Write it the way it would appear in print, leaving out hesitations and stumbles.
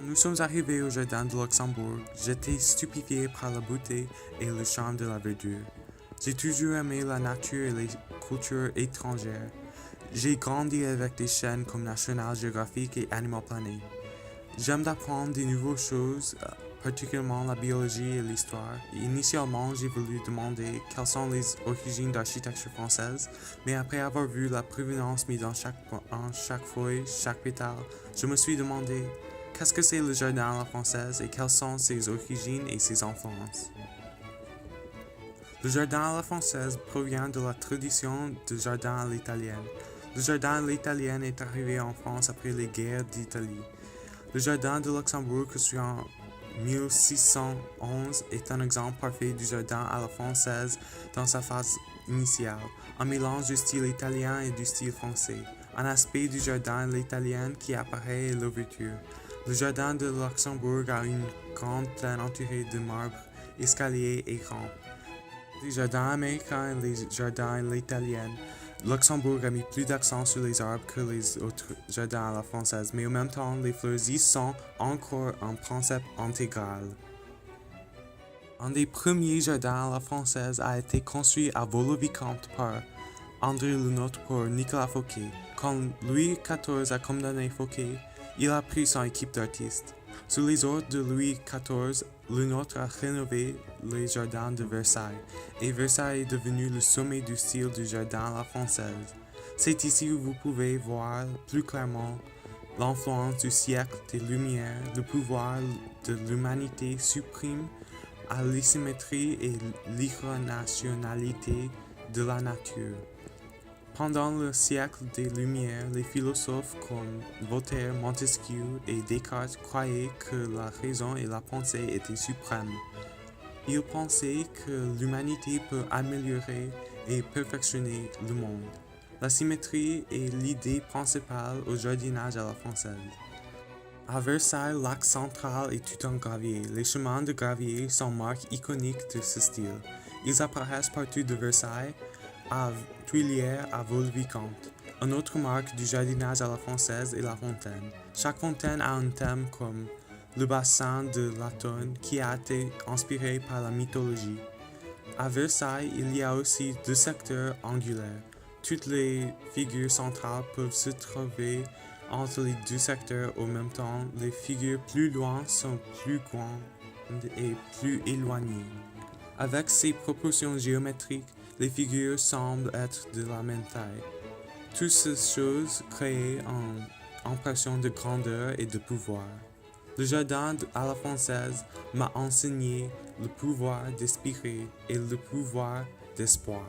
Nous sommes arrivés au jardin de Luxembourg. J'étais stupéfié par la beauté et le charme de la verdure. J'ai toujours aimé la nature et les cultures étrangères. J'ai grandi avec des chaînes comme National Geographic et Animal Planet. J'aime d'apprendre de nouvelles choses, particulièrement la biologie et l'histoire. Initialement, j'ai voulu demander quelles sont les origines d'architecture française, mais après avoir vu la provenance mise dans chaque feuille, chaque pétale, je me suis demandé qu'est-ce que c'est le jardin à la française et quelles sont ses origines et ses influences. Le jardin à la française provient de la tradition du jardin à l'italienne. Le jardin à l'italienne est arrivé en France après les guerres d'Italie. Le jardin de Luxembourg, construit en 1611, est un exemple parfait du jardin à la française dans sa phase initiale, un mélange du style italien et du style français. Un aspect du jardin à l'italienne qui apparaît est l'ouverture. Le jardin de Luxembourg a une grande plaine entourée de marbre, escaliers et rampes. Les jardins américains et les jardins à l'italienne, Luxembourg a mis plus d'accent sur les arbres que les autres jardins à la française, mais en même temps, les fleurs y sont encore un principe intégral. Un des premiers jardins à la française a été construit à Vaux-le-Vicomte par André Lenôtre pour Nicolas Fouquet. Quand Louis XIV a condamné Fouquet, il a pris son équipe d'artistes. Sous les ordres de Louis XIV, Lenôtre a rénové les jardins de Versailles, et Versailles est devenu le sommet du style du jardin à la française. C'est ici où vous pouvez voir plus clairement l'influence du siècle des Lumières, le pouvoir de l'humanité suprême à l'asymétrie et l'irrationalité de la nature. Pendant le siècle des Lumières, les philosophes comme Voltaire, Montesquieu et Descartes croyaient que la raison et la pensée étaient suprêmes. Ils pensaient que l'humanité peut améliorer et perfectionner le monde. La symétrie est l'idée principale au jardinage à la française. À Versailles, l'axe central est tout en gravier. Les chemins de gravier sont marques iconiques de ce style. Ils apparaissent partout de Versailles, à Tuileries, à Vaux-le-Vicomte. Une autre marque du jardinage à la française est la fontaine. Chaque fontaine a un thème comme le bassin de Latone qui a été inspiré par la mythologie. À Versailles, il y a aussi deux secteurs angulaires. Toutes les figures centrales peuvent se trouver entre les deux secteurs en même temps. Les figures plus loin sont plus grandes et plus éloignées. Avec ces proportions géométriques, les figures semblent être de la même taille. Toutes ces choses créent une impression de grandeur et de pouvoir. Le jardin à la française m'a enseigné le pouvoir d'inspirer et le pouvoir d'espoir.